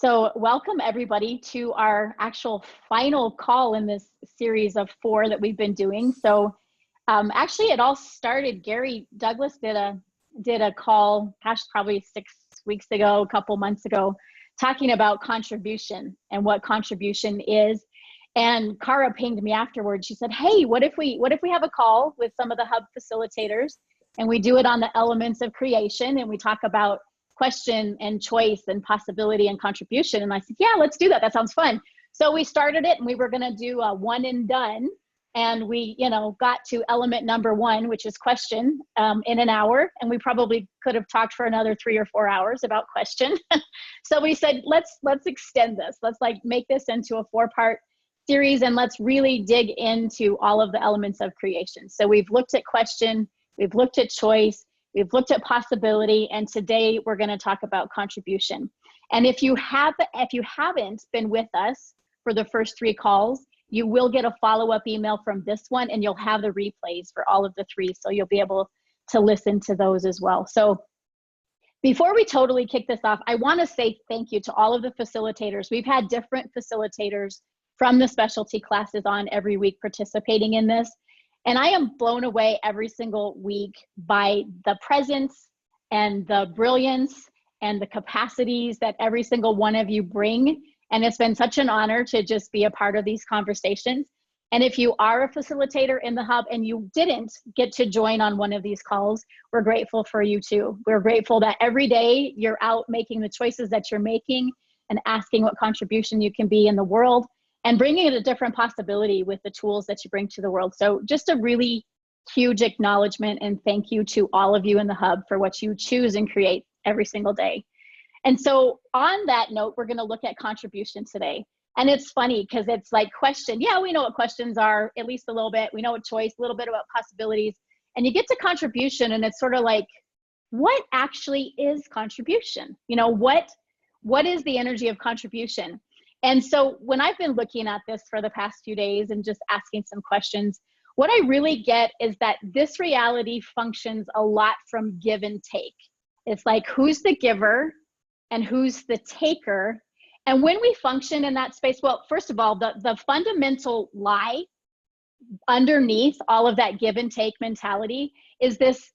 So welcome everybody to our actual final call in this series of 4 that we've been doing. So actually it all started, Gary Douglas did a call, gosh, probably 6 weeks ago, a couple months ago, talking about contribution and what contribution is. And Cara pinged me afterwards. She said, hey, what if we have a call with some of the hub facilitators and we do it on the elements of creation and we talk about question and choice and possibility and contribution? And I said, yeah, let's do that. That sounds fun. So we started it and we were going to do a one and done. And we, got to element number 1, which is question, in an hour. And we probably could have talked for another 3 or 4 hours about question. So we said, let's extend this. Let's make this into a 4-part series and let's really dig into all of the elements of creation. So we've looked at question, we've looked at choice, we've looked at possibility, and today we're going to talk about contribution. And if you haven't been with us for the first 3 calls, you will get a follow-up email from this one, and you'll have the replays for all of the 3, so you'll be able to listen to those as well. So before we totally kick this off, I want to say thank you to all of the facilitators. We've had different facilitators from the specialty classes on every week participating in this. And I am blown away every single week by the presence and the brilliance and the capacities that every single one of you bring. And it's been such an honor to just be a part of these conversations. And if you are a facilitator in the hub and you didn't get to join on one of these calls, we're grateful for you too. We're grateful that every day you're out making the choices that you're making and asking what contribution you can be in the world, and bringing it a different possibility with the tools that you bring to the world. So just a really huge acknowledgement and thank you to all of you in the hub for what you choose and create every single day. And so on that note, we're gonna look at contribution today. And it's funny because it's like question. Yeah, we know what questions are, at least a little bit. We know what choice, a little bit about possibilities. And you get to contribution and it's sort of like, what actually is contribution? What is the energy of contribution? And so when I've been looking at this for the past few days and just asking some questions, what I really get is that this reality functions a lot from give and take. It's like, who's the giver and who's the taker? And when we function in that space, well, first of all, the fundamental lie underneath all of that give and take mentality is this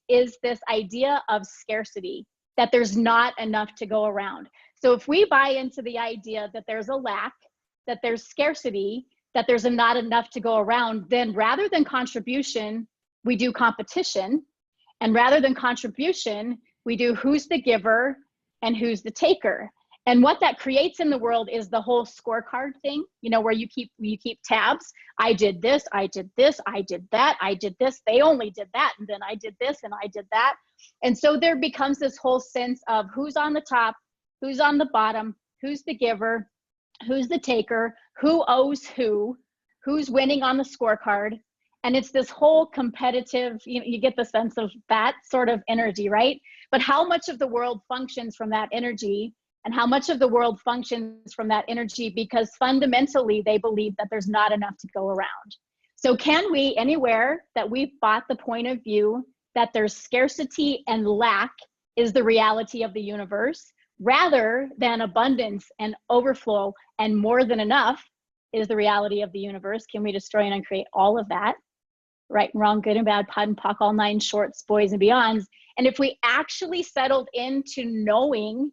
idea of scarcity, that there's not enough to go around. So if we buy into the idea that there's a lack, that there's scarcity, that there's not enough to go around, then rather than contribution, we do competition. And rather than contribution, we do who's the giver and who's the taker. And what that creates in the world is the whole scorecard thing, where you keep tabs. I did this, I did this, I did that, I did this, they only did that, and then I did this and I did that. And so there becomes this whole sense of who's on the top, who's on the bottom, who's the giver, who's the taker, who owes who's winning on the scorecard. And it's this whole competitive, you get the sense of that sort of energy, right? But how much of the world functions from that energy, and how much of the world functions from that energy because fundamentally they believe that there's not enough to go around. So can we, anywhere that we've bought the point of view that there's scarcity and lack is the reality of the universe, rather than abundance and overflow and more than enough is the reality of the universe? Can we destroy and uncreate all of that? Right and wrong, good and bad, POD and POC, all 9 shorts, boys and beyonds. And if we actually settled into knowing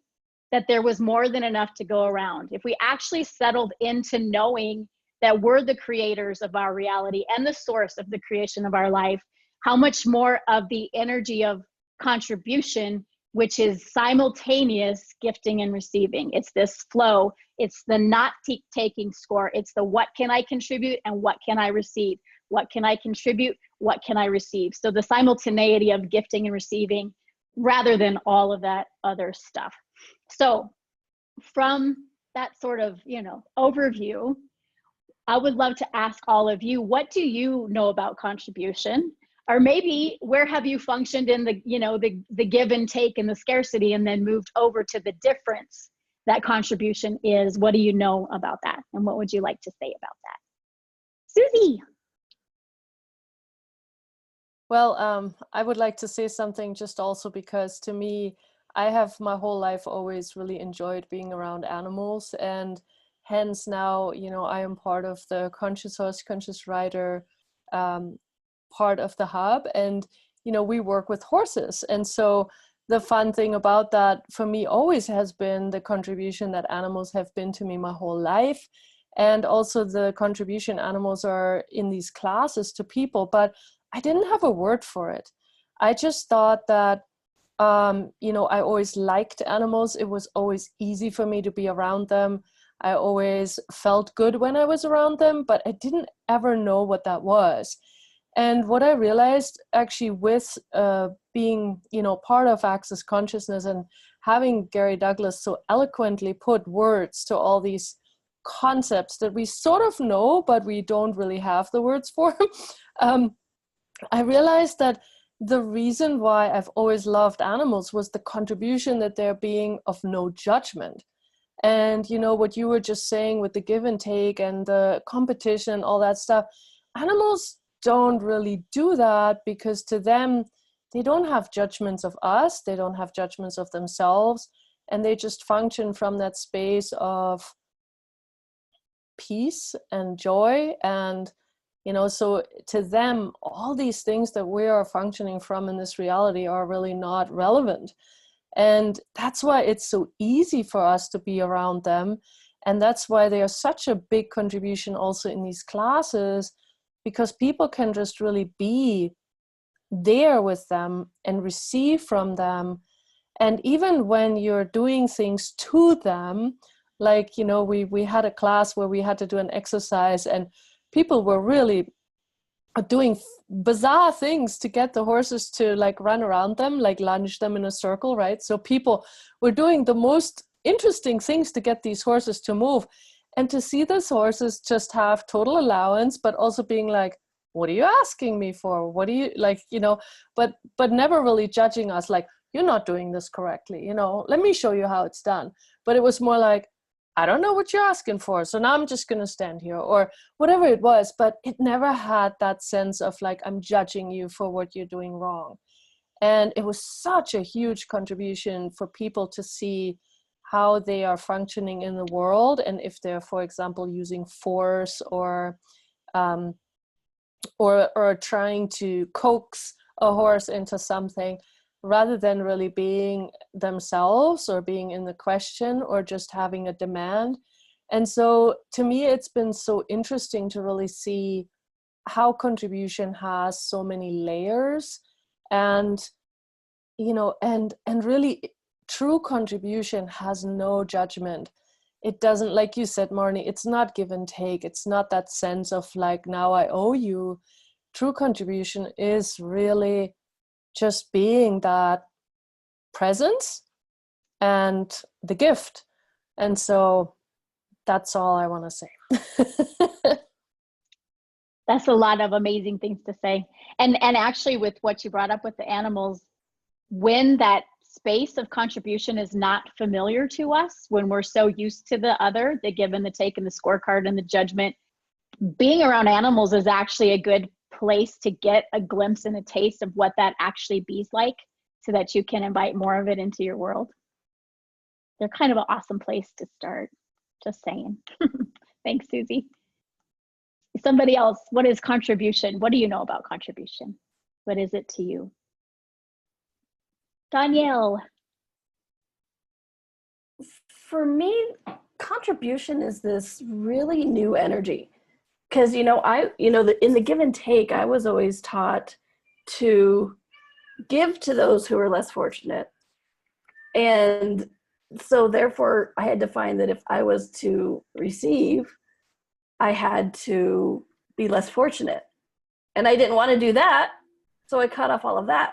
that there was more than enough to go around, if we actually settled into knowing that we're the creators of our reality and the source of the creation of our life, how much more of the energy of contribution, which is simultaneous gifting and receiving. It's this flow. It's the not taking score. It's the what can I contribute and what can I receive? What can I contribute? What can I receive? So the simultaneity of gifting and receiving rather than all of that other stuff. So from that sort of, overview, I would love to ask all of you, what do you know about contribution? Or maybe where have you functioned in the give and take and the scarcity and then moved over to the difference that contribution is? What do you know about that? And what would you like to say about that? Susie. Well, I would like to say something just also because to me, I have my whole life always really enjoyed being around animals, and hence now, you know, I am part of the Conscious Horse, Conscious Rider part of the hub, and you know, we work with horses. And so the fun thing about that for me always has been the contribution that animals have been to me my whole life, and also the contribution animals are in these classes to people. But I didn't have a word for it. I just thought that you know, I always liked animals. It was always easy for me to be around them. I always felt good when I was around them, but I didn't ever know what that was. And what I realized actually with being, you know, part of Access Consciousness and having Gary Douglas so eloquently put words to all these concepts that we sort of know, but we don't really have the words for, I realized that the reason why I've always loved animals was the contribution that they're being of no judgment. And, you know, what you were just saying with the give and take and the competition, all that stuff, animals don't really do that, because to them, they don't have judgments of us, they don't have judgments of themselves, and they just function from that space of peace and joy. And you know, so to them, all these things that we are functioning from in this reality are really not relevant. And that's why it's so easy for us to be around them. And that's why they are such a big contribution also in these classes, because people can just really be there with them and receive from them. And even when you're doing things to them, like, you know, we had a class where we had to do an exercise, and people were really doing bizarre things to get the horses to like run around them, like lunge them in a circle, right? So people were doing the most interesting things to get these horses to move. And to see those horses just have total allowance, but also being like, what are you asking me for? What do you like, you know, but never really judging us, like, you're not doing this correctly, you know, let me show you how it's done. But it was more like, I don't know what you're asking for, so now I'm just going to stand here, or whatever it was. But it never had that sense of like, I'm judging you for what you're doing wrong. And it was such a huge contribution for people to see how they are functioning in the world. And if they're, for example, using force or trying to coax a horse into something, rather than really being themselves or being in the question or just having a demand. And so to me, it's been so interesting to really see how contribution has so many layers, and, you know, and really true contribution has no judgment. It doesn't, like you said, Marnie, it's not give and take. It's not that sense of like, now I owe you. True contribution is really just being that presence and the gift. And so that's all I want to say. That's a lot of amazing things to say. And actually, with what you brought up with the animals, when that space of contribution is not familiar to us, when we're so used to the other, the give and the take and the scorecard and the judgment, being around animals is actually a good place to get a glimpse and a taste of what that actually be's like, so that you can invite more of it into your world. They're kind of an awesome place to start. Just saying. Thanks, Susie. Somebody else, what is contribution? What do you know about contribution? What is it to you? Danielle. For me, contribution is this really new energy. Because, you know, in the give and take, I was always taught to give to those who are less fortunate. And so therefore, I had to find that if I was to receive, I had to be less fortunate. And I didn't want to do that, so I cut off all of that.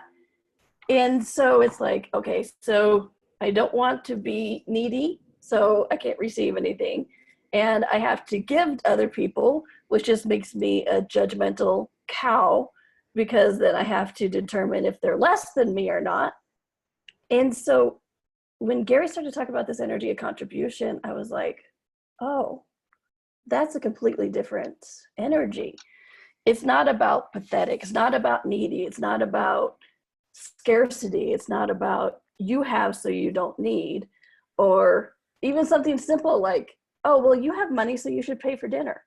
And so it's like, okay, so I don't want to be needy, so I can't receive anything. And I have to give to other people, which just makes me a judgmental cow, because then I have to determine if they're less than me or not. And so when Gary started to talk about this energy of contribution, I was like, oh, that's a completely different energy. It's not about pathetic. It's not about needy. It's not about scarcity. It's not about you have so you don't need, or even something simple like, oh, well, you have money, so you should pay for dinner.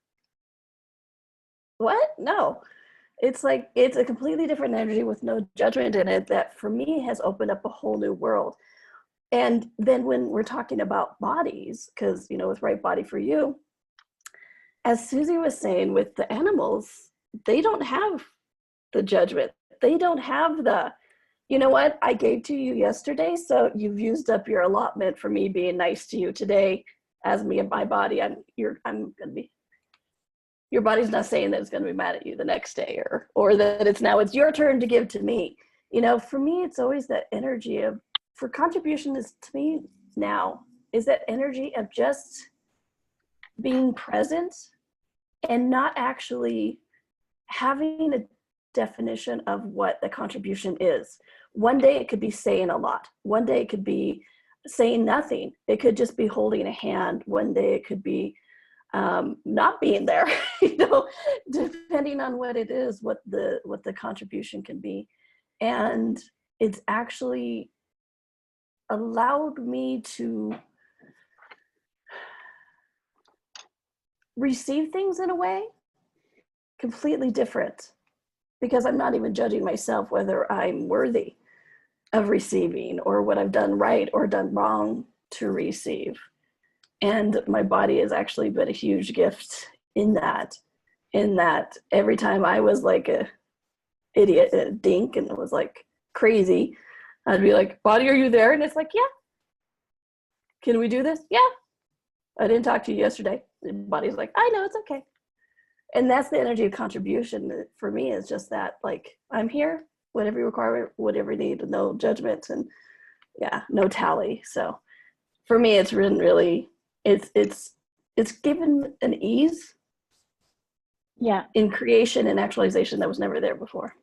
What? No. It's like, it's a completely different energy with no judgment in it that for me has opened up a whole new world. And then when we're talking about bodies, because, you know, with Right Body for You, as Susie was saying, with the animals, they don't have the judgment. They don't have the, you know what, I gave to you yesterday, so you've used up your allotment for me being nice to you today. As me and my body, I'm gonna be, your body's not saying that it's gonna be mad at you the next day, or that it's your turn to give to me. You know, for me, it's always that energy of, for contribution is, to me now, is that energy of just being present and not actually having a definition of what the contribution is. One day it could be saying a lot. One day it could be saying nothing. It could just be holding a hand. One day it could be not being there, you know, depending on what it is, what the contribution can be. And it's actually allowed me to receive things in a way completely different, because I'm not even judging myself whether I'm worthy of receiving or what I've done right or done wrong to receive. And my body has actually been a huge gift in that every time I was like a idiot, a dink, and it was like crazy, I'd be like, body, are you there? And it's like, yeah. Can we do this? Yeah. I didn't talk to you yesterday. The body's like, I know, it's okay. And that's the energy of contribution for me, is just that, like, I'm here, whatever you require, whatever you need, no judgment, and yeah, no tally. So for me, it's been really, it's given an ease, yeah, in creation and actualization that was never there before.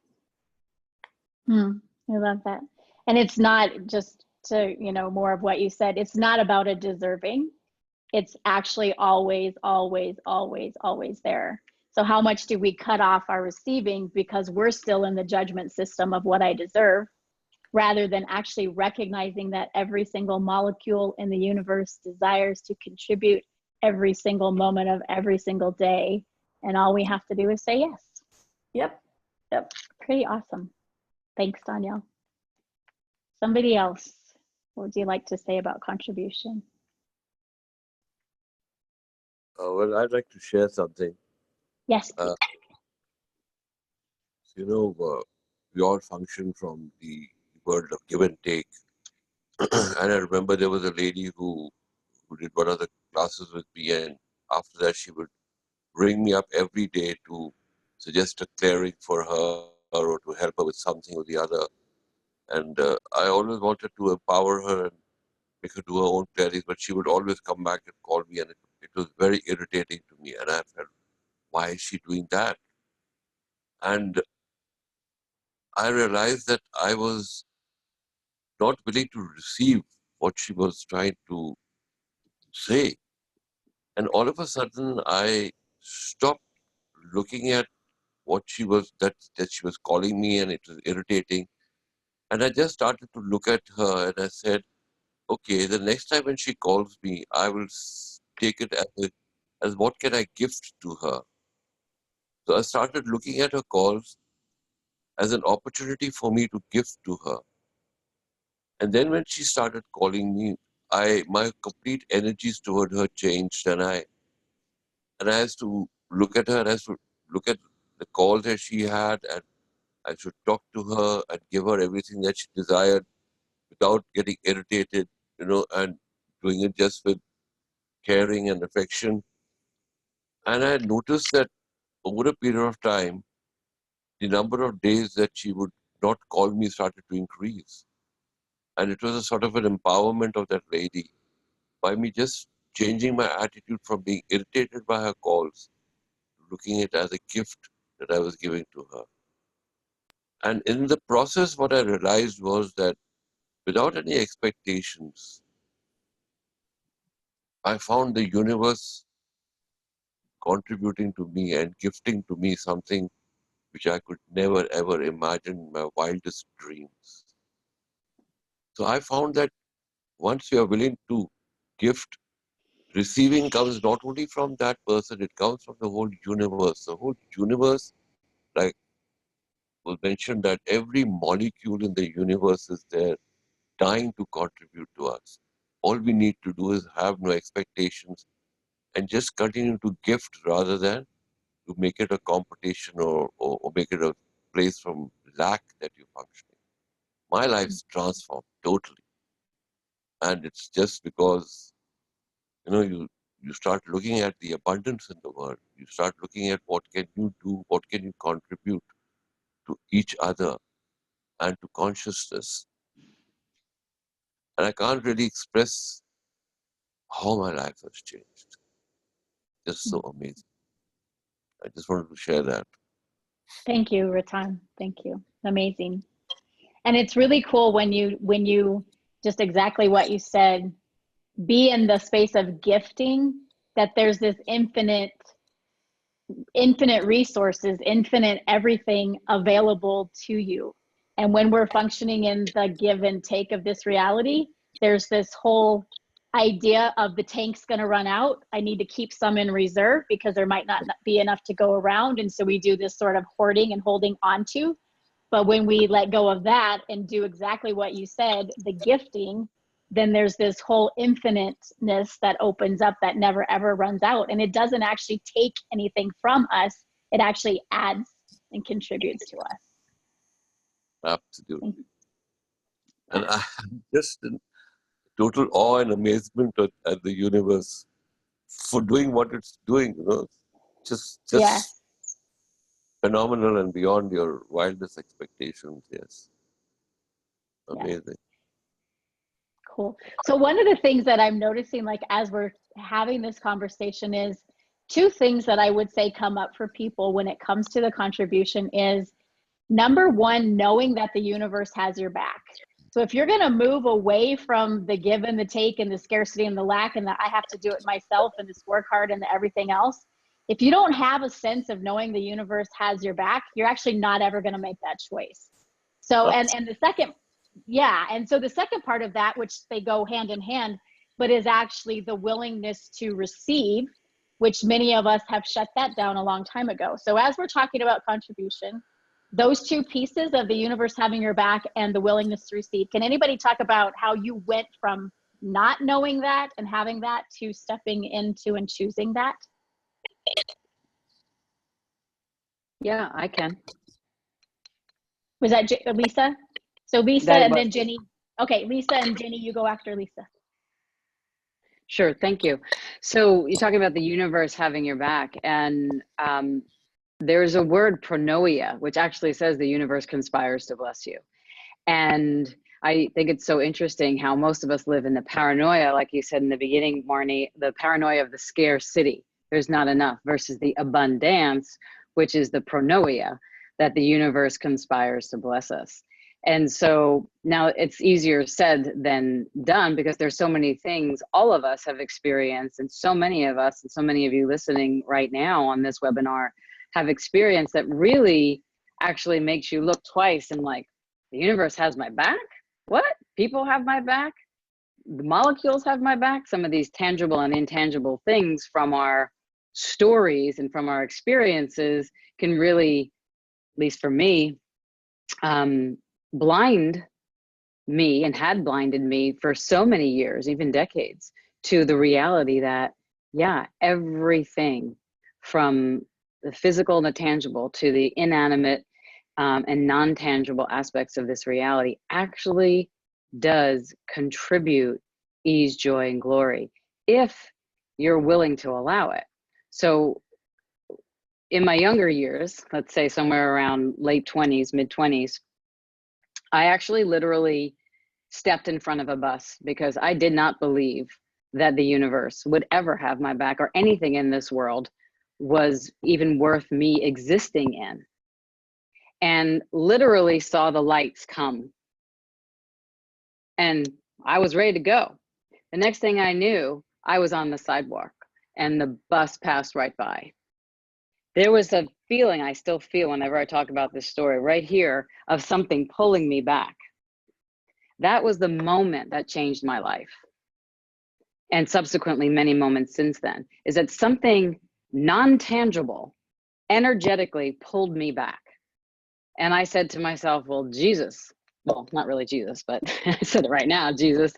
I love that. And it's not just to, you know, more of what you said, it's not about a deserving. It's actually always, always, always, always there. So how much do we cut off our receiving because we're still in the judgment system of what I deserve, rather than actually recognizing that every single molecule in the universe desires to contribute every single moment of every single day. And all we have to do is say yes. Yep. Pretty awesome. Thanks, Danielle. Somebody else, what would you like to say about contribution? Well, I'd like to share something. Yes, please. You know, we all function from the world of give and take. And I remember there was a lady who did one of the classes with me, and after that she would ring me up every day to suggest a clearing for her or to help her with something or the other. And I always wanted to empower her and make her do her own clearings, but she would always come back and call me, and it was very irritating to me. And I felt, why is she doing that? And I realized that I was not willing to receive what she was trying to say. And all of a sudden, I stopped looking at what she was, that she was calling me, and it was irritating. And I just started to look at her, and I said, okay, the next time when she calls me, I will take it as what can I gift to her. So I started looking at her calls as an opportunity for me to gift to her. And then when she started calling me, my complete energies toward her changed, and I had to look at her, and I had to look at the calls that she had, and I should talk to her and give her everything that she desired without getting irritated, you know, and doing it just with caring and affection. And I noticed that over a period of time, the number of days that she would not call me started to increase. And it was a sort of an empowerment of that lady by me just changing my attitude from being irritated by her calls to looking at it as a gift that I was giving to her. And in the process, what I realized was that without any expectations, I found the universe contributing to me and gifting to me something which I could never ever imagine in my wildest dreams. So I found that once you are willing to gift, receiving comes not only from that person, it comes from the whole universe. The whole universe, like was mentioned, that every molecule in the universe is there, dying to contribute to us. All we need to do is have no expectations and just continue to gift rather than to make it a competition or make it a place from lack that you're functioning. My life's transformed totally. And it's just because, you start looking at the abundance in the world. You start looking at what can you do, what can you contribute to each other and to consciousness. And I can't really express how my life has changed. Just so amazing. I just wanted to share that. Thank you, Ratan. Thank you. Amazing. And it's really cool when you just exactly what you said, be in the space of gifting, that there's this infinite resources, infinite everything available to you. And when we're functioning in the give and take of this reality, there's this whole idea of the tank's going to run out. I need to keep some in reserve because there might not be enough to go around. And so we do this sort of hoarding and holding onto. But when we let go of that and do exactly what you said, the gifting, then there's this whole infiniteness that opens up that never ever runs out. And it doesn't actually take anything from us. It actually adds and contributes to us. Absolutely. And I'm just in total awe and amazement at the universe for doing what it's doing, just Yes. phenomenal and beyond your wildest expectations. Yes. Amazing. Yes. Cool. So one of the things that I'm noticing, like as we're having this conversation, is two things that I would say come up for people when it comes to the contribution is, number one, knowing that the universe has your back. So if you're going to move away from the give and the take and the scarcity and the lack and the I have to do it myself and this work hard and the everything else, if you don't have a sense of knowing the universe has your back, you're actually not ever going to make that choice. So, and the second, yeah. And so the second part of that, which they go hand in hand, but is actually the willingness to receive, which many of us have shut that down a long time ago. So as we're talking about contribution, those two pieces of the universe having your back and the willingness to receive, can anybody talk about how you went from not knowing that and having that to stepping into and choosing that? Yeah, I can. Was that Lisa? So Lisa That and was. then Jenny. Okay, Lisa and Jenny, you go after Lisa. Sure, thank you. So you're talking about the universe having your back, and there's a word, pronoia, which actually says the universe conspires to bless you. And I think it's so interesting how most of us live in the paranoia, like you said in the beginning, Marnie, the paranoia of the scarcity, there's not enough, versus the abundance, which is the pronoia, that the universe conspires to bless us. And so now it's easier said than done, because there's so many things all of us have experienced, and so many of us, and so many of you listening right now on this webinar have experienced, that really actually makes you look twice and like, the universe has my back? What? People have my back? The molecules have my back? Some of these tangible and intangible things from our stories and from our experiences can really, at least for me, blind me, and had blinded me for so many years, even decades, to the reality that, yeah, everything from the physical and the tangible to the inanimate and non-tangible aspects of this reality actually does contribute ease, joy, and glory, if you're willing to allow it. So in my younger years, let's say somewhere around late 20s, mid 20s, I actually literally stepped in front of a bus because I did not believe that the universe would ever have my back, or anything in this world was even worth me existing in. And literally saw the lights come. And I was ready to go. The next thing I knew, I was on the sidewalk and the bus passed right by. There was a feeling I still feel whenever I talk about this story right here, of something pulling me back. That was the moment that changed my life. And subsequently many moments since then, is that something non-tangible energetically pulled me back. And I said to myself, well, Jesus, well, not really Jesus, but I said it right now, Jesus,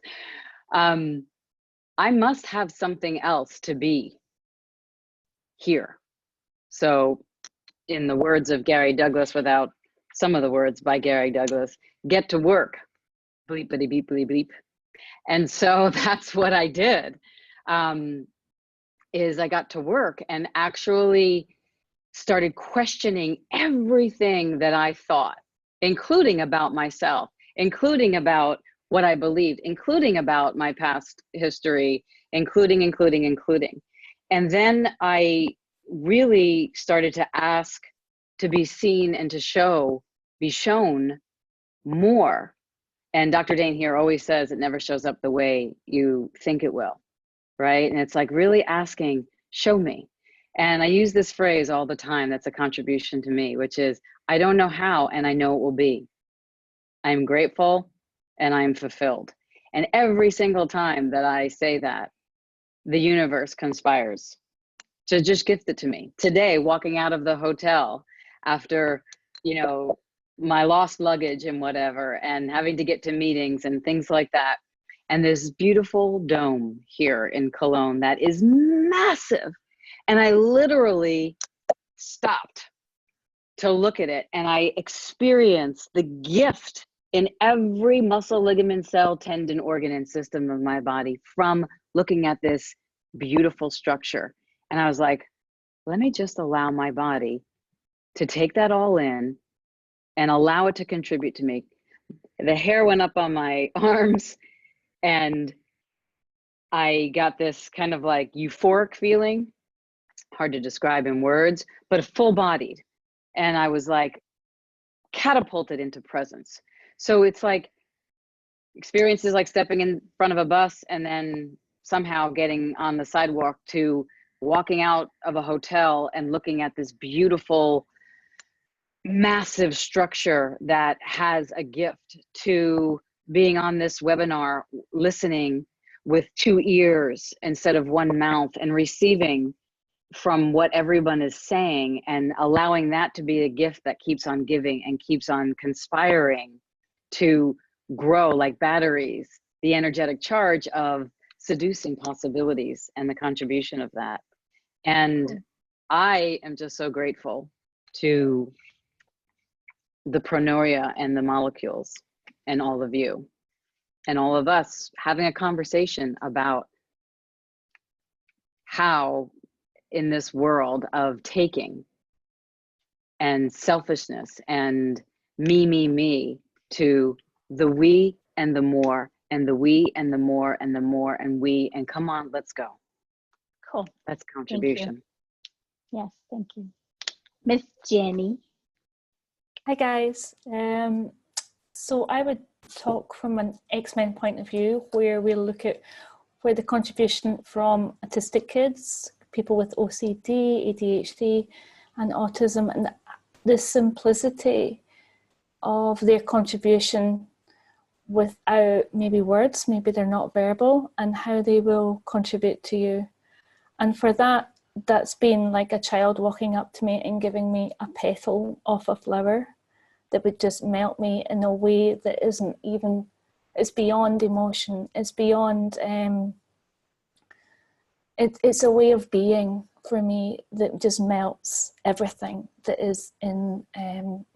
I must have something else to be here. So in the words of Gary Douglas, without some of the words by Gary Douglas, get to work, bleepity beep, bleep, bleep. And so that's what I did, is I got to work and actually started questioning everything that I thought, including about myself, including about what I believed, including about my past history, including. And then I really started to ask to be seen and to be shown more. And Dr. Dane here always says it never shows up the way you think it will, right? And it's like really asking, show me. And I use this phrase all the time that's a contribution to me, which is, I don't know how, and I know it will be. I'm grateful and I'm fulfilled. And every single time that I say that, the universe conspires to just gift it to me. Today, walking out of the hotel after, you know, my lost luggage and whatever, and having to get to meetings and things like that. And this beautiful dome here in Cologne that is massive. And I literally stopped to look at it, and I experienced the gift in every muscle, ligament, cell, tendon, organ, and system of my body from looking at this beautiful structure. And I was like, let me just allow my body to take that all in and allow it to contribute to me. The hair went up on my arms, and I got this kind of like euphoric feeling, hard to describe in words, but full-bodied. And I was like catapulted into presence. So it's like experiences like stepping in front of a bus and then somehow getting on the sidewalk to walking out of a hotel and looking at this beautiful, massive structure that has a gift, to being on this webinar, listening with 2 ears instead of 1 mouth and receiving from what everyone is saying, and allowing that to be a gift that keeps on giving and keeps on conspiring to grow like batteries, the energetic charge of seducing possibilities and the contribution of that. And I am just so grateful to the pronoria and the molecules and all of you and all of us having a conversation about how in this world of taking and selfishness and me, to the we and the more, and the we and the more and the more and we, and come on, let's go. Cool. That's contribution. Yes, thank you. Miss Jenny. Hi guys. So I would talk from an X-Men point of view, where we look at where the contribution from autistic kids, people with OCD, ADHD, and autism, and the simplicity of their contribution without maybe words, maybe they're not verbal, and how they will contribute to you. And for that, that's been like a child walking up to me and giving me a petal off a flower that would just melt me in a way that isn't even, it's beyond emotion, it's beyond, it's a way of being for me that just melts everything that is in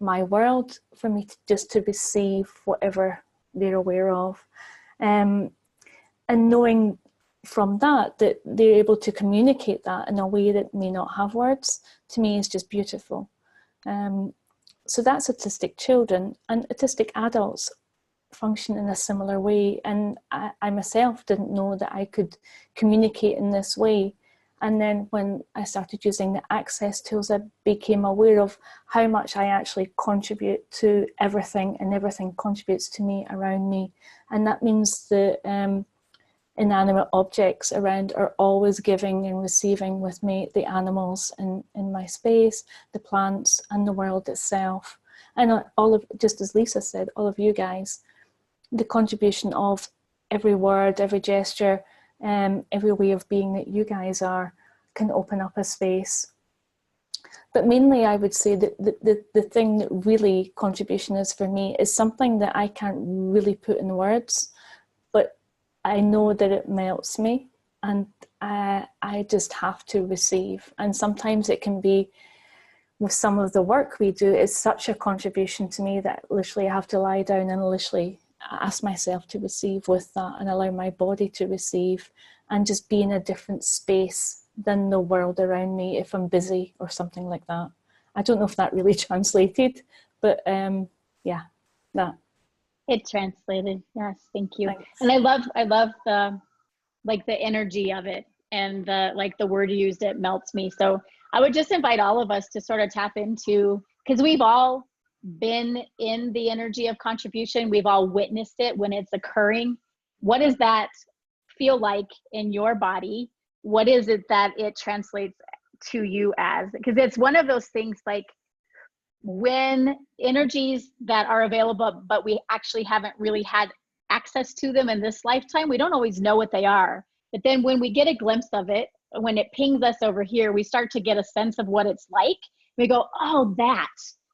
my world, for me just to receive whatever they're aware of. And knowing from that they're able to communicate that in a way that may not have words, to me is just beautiful. So that's autistic children, and autistic adults function in a similar way. And I myself didn't know that I could communicate in this way. And then when I started using the access tools, I became aware of how much I actually contribute to everything, and everything contributes to me around me. And that means the inanimate objects around are always giving and receiving with me, the animals in my space, the plants, and the world itself. And all of, just as Lisa said, all of you guys, the contribution of every word, every gesture, every way of being that you guys are can open up a space. But mainly I would say that the thing that really contribution is for me is something that I can't really put in words, but I know that it melts me, and I just have to receive. And sometimes it can be with some of the work we do, it's such a contribution to me that literally I have to lie down and literally ask myself to receive with that and allow my body to receive and just be in a different space than the world around me if I'm busy or something like that. I don't know if that really translated, but yeah, that. It translated. Yes, thank you. Thanks. And I love the energy of it, and the word you used, it melts me. So I would just invite all of us to sort of tap into, because we've all been in the energy of contribution. We've all witnessed it when it's occurring. What does that feel like in your body? What is it that it translates to you as? Because it's one of those things, like when energies that are available, but we actually haven't really had access to them in this lifetime, we don't always know what they are. But then when we get a glimpse of it, when it pings us over here, we start to get a sense of what it's like. We go, oh, that.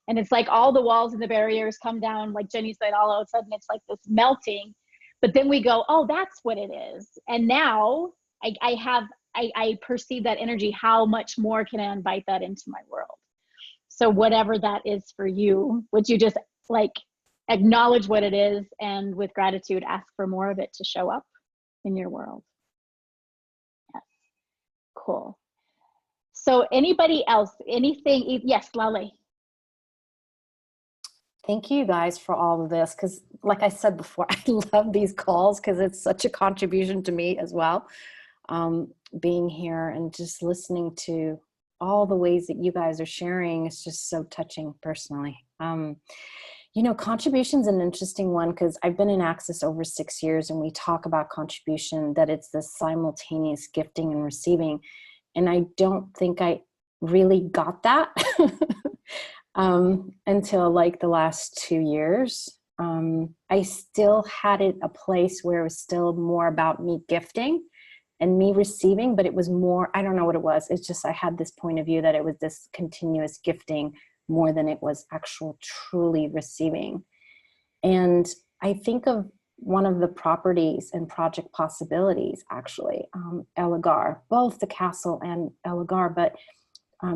And it's like all the walls and the barriers come down, like Jenny said, all of a sudden it's like this melting. But then we go, oh, that's what it is. And now I perceive that energy. How much more can I invite that into my world? So whatever that is for you, would you just acknowledge what it is, and with gratitude, ask for more of it to show up in your world? Yes. Cool. So anybody else, anything? Yes, Lale. Thank you guys for all of this, because like I said before, I love these calls because it's such a contribution to me as well. Being here and just listening to all the ways that you guys are sharing is just so touching personally. Contribution's an interesting one because I've been in Access over 6 years, and we talk about contribution, that it's this simultaneous gifting and receiving. And I don't think I really got that until like the last 2 years. I still had it a place where it was still more about me gifting and me receiving, but it was more, I don't know what it was. It's just, I had this point of view that it was this continuous gifting more than it was actual truly receiving. And I think of one of the properties and project possibilities, actually, Elagar, both the castle and Elagar. But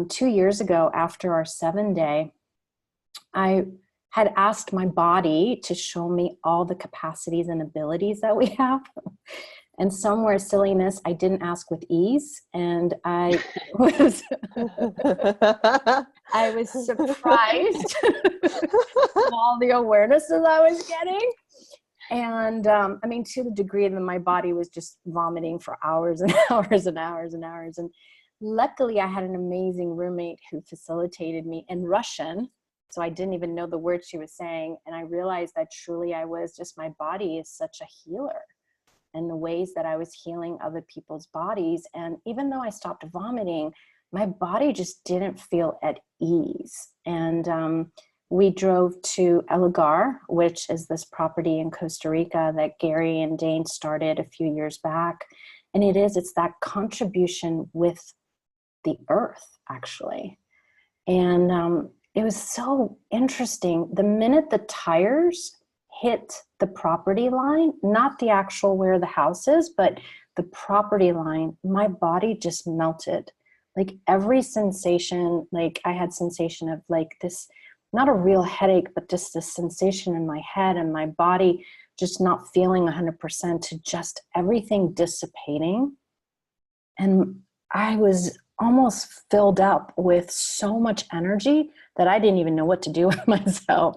2 years ago, after our 7-day, I had asked my body to show me all the capacities and abilities that we have. And somewhere, silliness, I didn't ask with ease. And I was, I was surprised with all the awarenesses I was getting. And to the degree that my body was just vomiting for hours and hours and hours and hours. And luckily, I had an amazing roommate who facilitated me in Russian. So I didn't even know the words she was saying. And I realized that truly I was just, my body is such a healer. And the ways that I was healing other people's bodies. And even though I stopped vomiting, my body just didn't feel at ease. And we drove to Elagar, which is this property in Costa Rica that Gary and Dane started a few years back. And it's that contribution with the earth, actually. And it was so interesting. The minute the tires hit the property line, not the actual where the house is, but the property line, my body just melted. Like every sensation, like I had sensation of like this, not a real headache, but just this sensation in my head and my body just not feeling 100%, to just everything dissipating. And I was almost filled up with so much energy that I didn't even know what to do with myself.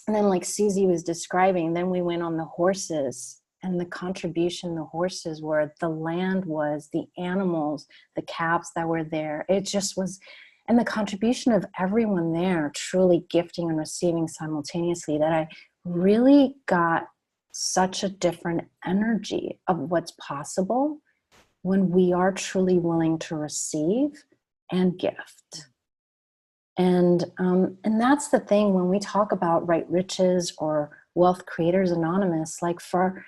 And then, like Susie was describing, then we went on the horses, and the contribution the horses were, the land was, the animals, the calves that were there. It just was, and the contribution of everyone there truly gifting and receiving simultaneously, that I really got such a different energy of what's possible when we are truly willing to receive and gift. And that's the thing when we talk about right riches or Wealth Creators Anonymous, like for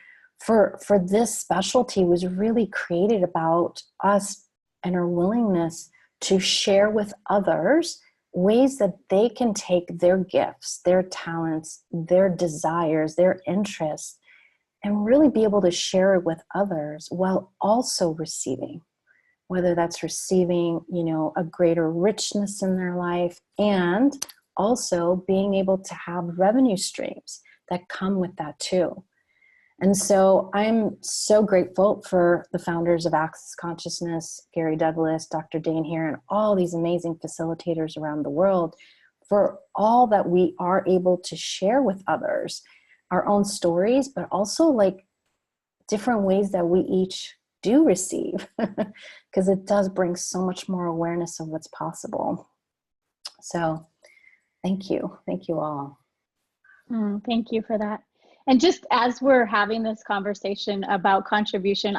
this specialty was really created about us and our willingness to share with others ways that they can take their gifts, their talents, their desires, their interests, and really be able to share it with others while also receiving, whether that's receiving, a greater richness in their life, and also being able to have revenue streams that come with that too. And so I'm so grateful for the founders of Access Consciousness, Gary Douglas, Dr. Dane here, and all these amazing facilitators around the world for all that we are able to share with others, our own stories, but also like different ways that we each do receive, because it does bring so much more awareness of what's possible. So thank you. Thank you all. Thank you for that. And just as we're having this conversation about contribution,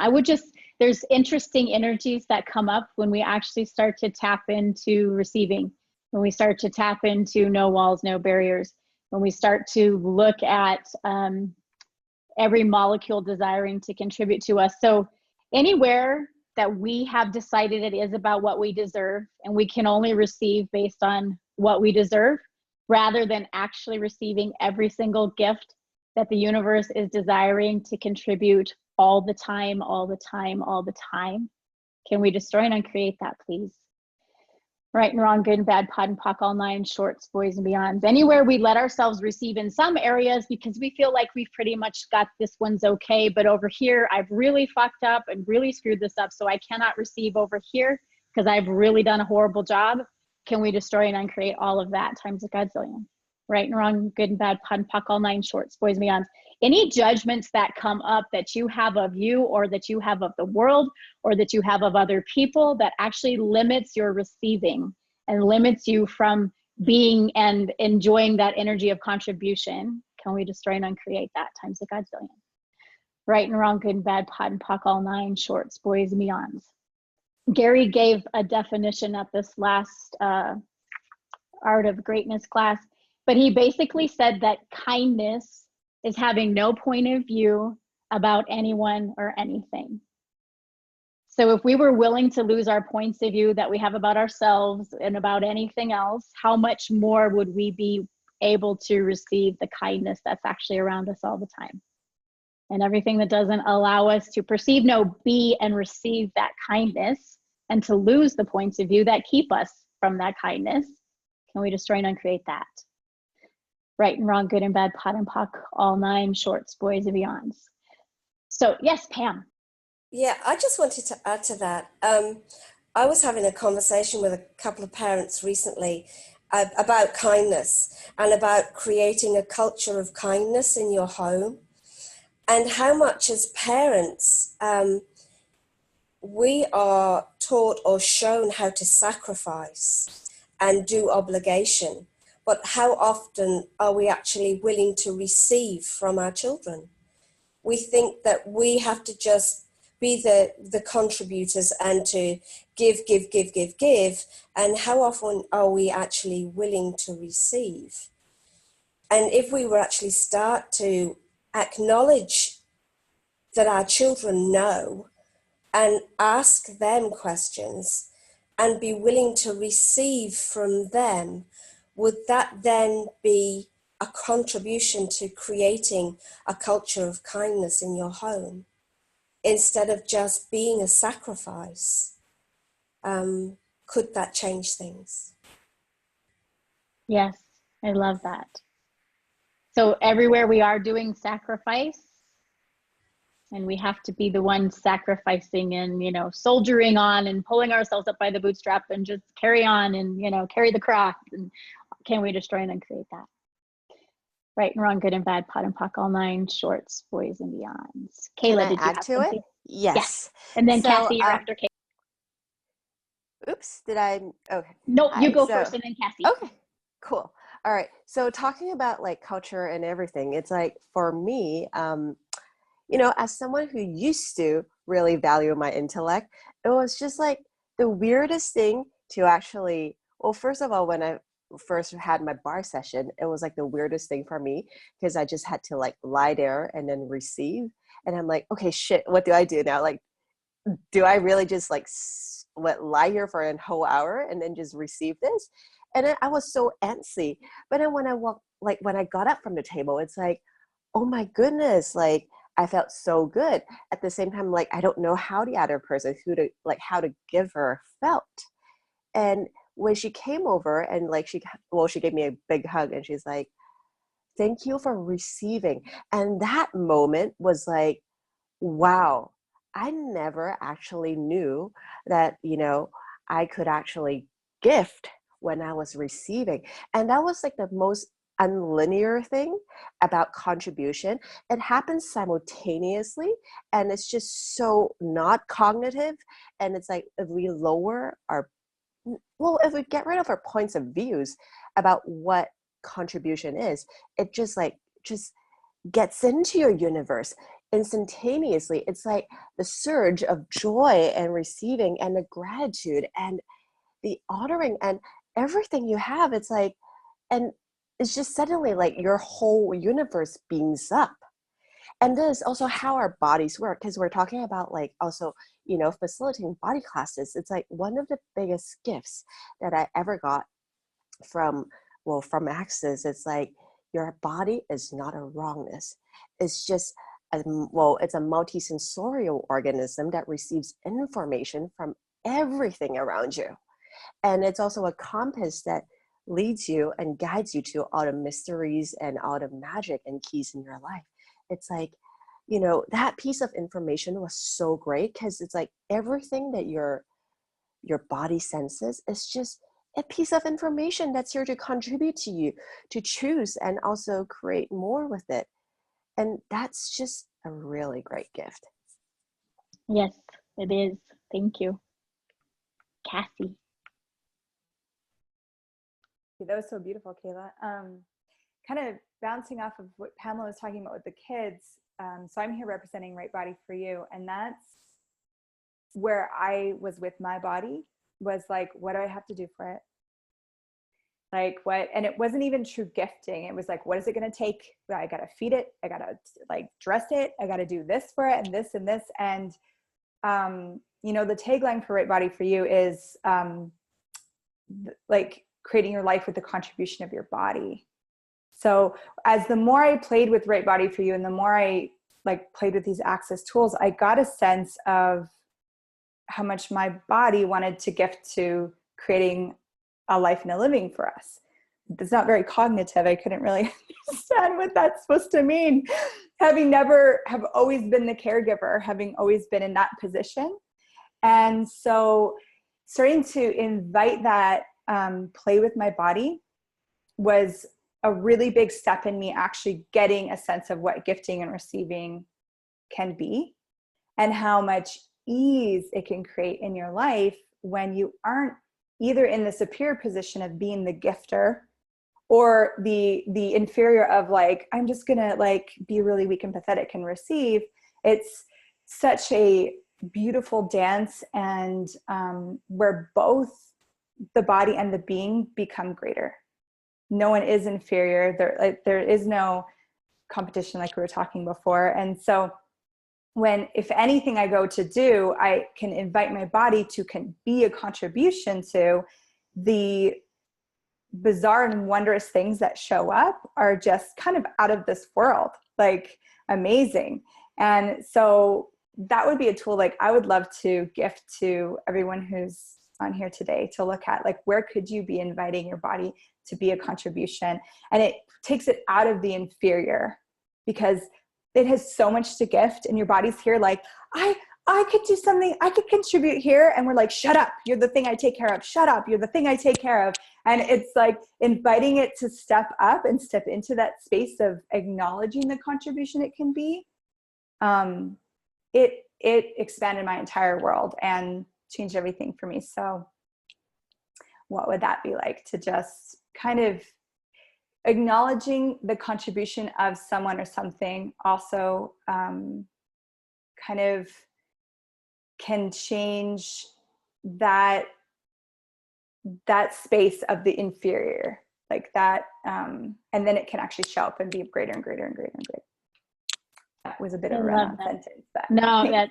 there's interesting energies that come up when we actually start to tap into receiving, when we start to tap into no walls, no barriers, when we start to look at every molecule desiring to contribute to us. So anywhere that we have decided it is about what we deserve, and we can only receive based on what we deserve, rather than actually receiving every single gift that the universe is desiring to contribute all the time, all the time, all the time. Can we destroy and uncreate that, please? Right and wrong, good and bad, pod and pock, all nine, shorts, boys and beyonds. Anywhere we let ourselves receive in some areas because we feel like we've pretty much got this one's okay, but over here, I've really fucked up and really screwed this up, so I cannot receive over here because I've really done a horrible job. Can we destroy and uncreate all of that times a godzillion? Right and wrong, good and bad, pod and pock, all nine, shorts, boys and beyonds. Any judgments that come up that you have of you, or that you have of the world, or that you have of other people that actually limits your receiving and limits you from being and enjoying that energy of contribution, can we destroy and uncreate that times a godzillion? Right and wrong, good and bad, pod and pock, all nine, shorts, boys and beyonds. Gary gave a definition at this last Art of Greatness class, but he basically said that kindness is having no point of view about anyone or anything. So if we were willing to lose our points of view that we have about ourselves and about anything else, how much more would we be able to receive the kindness that's actually around us all the time? And everything that doesn't allow us to perceive, know, be, and receive that kindness, and to lose the points of view that keep us from that kindness, can we destroy and uncreate that? Right and wrong, good and bad, pot and pock, all nine, shorts, boys and beyonds. So yes, Pam. Yeah, I just wanted to add to that. I was having a conversation with a couple of parents recently about kindness and about creating a culture of kindness in your home, and how much as parents we are taught or shown how to sacrifice and do obligation, but how often are we actually willing to receive from our children? We think that we have to just be the contributors and to give, and how often are we actually willing to receive? And if we were actually start to acknowledge that our children know and ask them questions and be willing to receive from them, would that then be a contribution to creating a culture of kindness in your home, instead of just being a sacrifice? Could that change things? Yes, I love that. So everywhere we are doing sacrifice, and we have to be the one sacrificing and, you know, soldiering on and pulling ourselves up by the bootstrap and just carry on and, you know, carry the cross. And can we destroy and uncreate that? Right and wrong, good and bad, pot and pock, all nine, shorts, boys and beyonds. Kayla, did you add have to something? it? Yes. And then So, Cassie, you're after Kayla. Oops, did I? Okay. No, you Hi, go first and then Cassie. Okay, cool. All right. So talking about like culture and everything, it's like for me, you know, as someone who used to really value my intellect, it was just like the weirdest thing to actually, well, first of all, when I first had my bar session, it was like the weirdest thing for me because I just had to like lie there and then receive. And I'm like, okay, shit, what do I do now? Like, do I really just like lie here for a whole hour and then just receive this? And then I was so antsy. But then when I got up from the table, it's like, oh my goodness, like I felt so good. At the same time, like I don't know how the other person, how the giver felt. And when she came over and like she gave me a big hug and she's like, thank you for receiving. And that moment was like, wow, I never actually knew that, I could actually gift when I was receiving. And that was like the most unlinear thing about contribution. It happens simultaneously, and it's just so not cognitive. And it's like if we get rid of our points of views about what contribution is, it just gets into your universe instantaneously. It's like the surge of joy and receiving and the gratitude and the honoring and everything you have. It's like, and it's just suddenly like your whole universe beams up. And this is also how our bodies work, because we're talking about like also, facilitating body classes. It's like one of the biggest gifts that I ever got from Access. It's like your body is not a wrongness. It's just it's a multisensorial organism that receives information from everything around you. And it's also a compass that leads you and guides you to all the mysteries and all the magic and keys in your life. It's like, that piece of information was so great because it's like everything that your body senses is just a piece of information that's here to contribute to you, to choose and also create more with it. And that's just a really great gift. Yes, it is. Thank you. Cassie. That was so beautiful, Kayla. Kind of bouncing off of what Pamela was talking about with the kids. So I'm here representing Right Body for You. And that's where I was with my body, was like, what do I have to do for it? Like what? And it wasn't even true gifting. It was like, what is it going to take? I got to feed it. I got to like dress it. I got to do this for it and this and this. And, the tagline for Right Body for You is like creating your life with the contribution of your body. So as the more I played with Right Body for You and the more I like played with these access tools, I got a sense of how much my body wanted to gift to creating a life and a living for us. It's not very cognitive. I couldn't really understand what that's supposed to mean. Have always been the caregiver, having always been in that position. And so starting to invite that play with my body was a really big step in me actually getting a sense of what gifting and receiving can be and how much ease it can create in your life when you aren't either in the superior position of being the gifter or the inferior of like, I'm just gonna like be really weak and pathetic and receive. It's such a beautiful dance, and where both the body and the being become greater. No one is inferior. There is no competition like we were talking before. And so when, if anything I go to do, I can invite my body to be a contribution to the bizarre and wondrous things that show up are just kind of out of this world, like amazing. And so that would be a tool like I would love to gift to everyone who's on here today to look at, like, where could you be inviting your body to be a contribution? And it takes it out of the inferior, because it has so much to gift, and your body's here like, I could do something, I could contribute here. And we're like, shut up, you're the thing I take care of. Shut up, you're the thing I take care of. And it's like inviting it to step up and step into that space of acknowledging the contribution it can be. It expanded my entire world and changed everything for me. So what would that be like, to just kind of acknowledging the contribution of someone or something also kind of can change that that space of the inferior, like that, and then it can actually show up and be greater and greater and greater and greater. That was a bit of a run-on sentence. But No, yeah,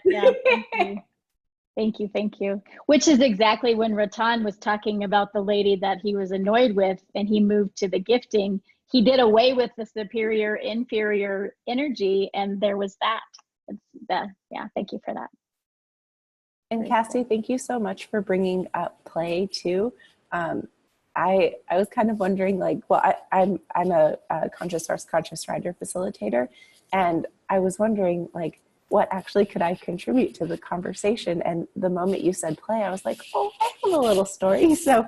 thank you. Which is exactly when Ratan was talking about the lady that he was annoyed with and he moved to the gifting. He did away with the superior, inferior energy, and there was that. Yeah, thank you for that. And Cassie, thank you so much for bringing up play too. I was kind of wondering, like, well, I'm a conscious source, conscious rider facilitator, and I was wondering, like, what actually could I contribute to the conversation? And the moment you said play, I was like, oh, I have a little story. So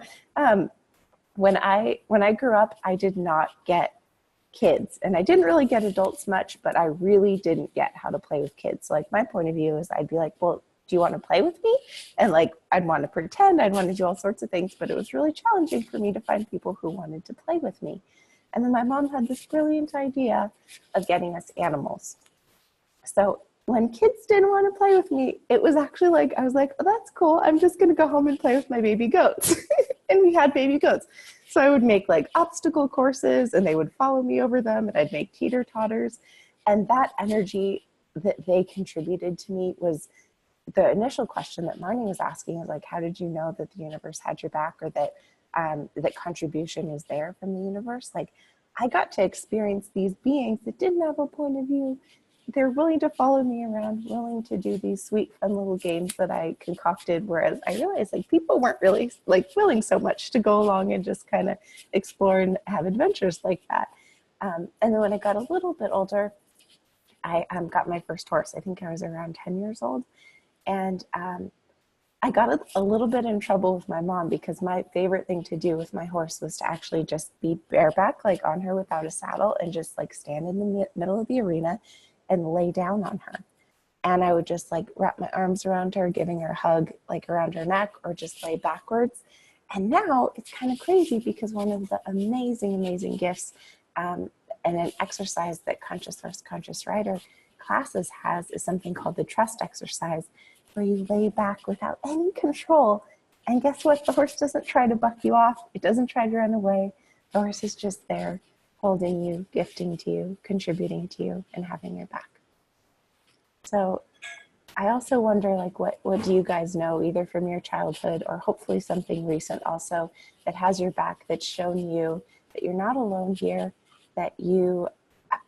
when I grew up, I did not get kids, and I didn't really get adults much, but I really didn't get how to play with kids. So, like, my point of view is I'd be like, well, do you want to play with me? And like, I'd want to pretend, I'd want to do all sorts of things, but it was really challenging for me to find people who wanted to play with me. And then my mom had this brilliant idea of getting us animals. So when kids didn't want to play with me, it was actually like, I was like, oh, that's cool. I'm just going to go home and play with my baby goats. And we had baby goats. So I would make like obstacle courses and they would follow me over them, and I'd make teeter-totters. And that energy that they contributed to me was the initial question that Marnie was asking, is like, how did you know that the universe had your back, or that that contribution is there from the universe? Like, I got to experience these beings that didn't have a point of view. They're willing to follow me around, willing to do these sweet, fun little games that I concocted. Whereas I realized, like, people weren't really like willing so much to go along and just kind of explore and have adventures like that. And then when I got a little bit older, I got my first horse. I think I was around 10 years old. And I got a little bit in trouble with my mom, because my favorite thing to do with my horse was to actually just be bareback, like on her without a saddle, and just like stand in the middle of the arena and lay down on her. And I would just like wrap my arms around her, giving her a hug like around her neck, or just lay backwards. And now it's kind of crazy, because one of the amazing gifts and an exercise that Conscious Source, Conscious Rider classes has is something called the trust exercise, where you lay back without any control. And guess what? The horse doesn't try to buck you off. It doesn't try to run away. The horse is just there, holding you, gifting to you, contributing to you, and having your back. So I also wonder, like, what do you guys know, either from your childhood or hopefully something recent also, that has your back, that's shown you that you're not alone here, that you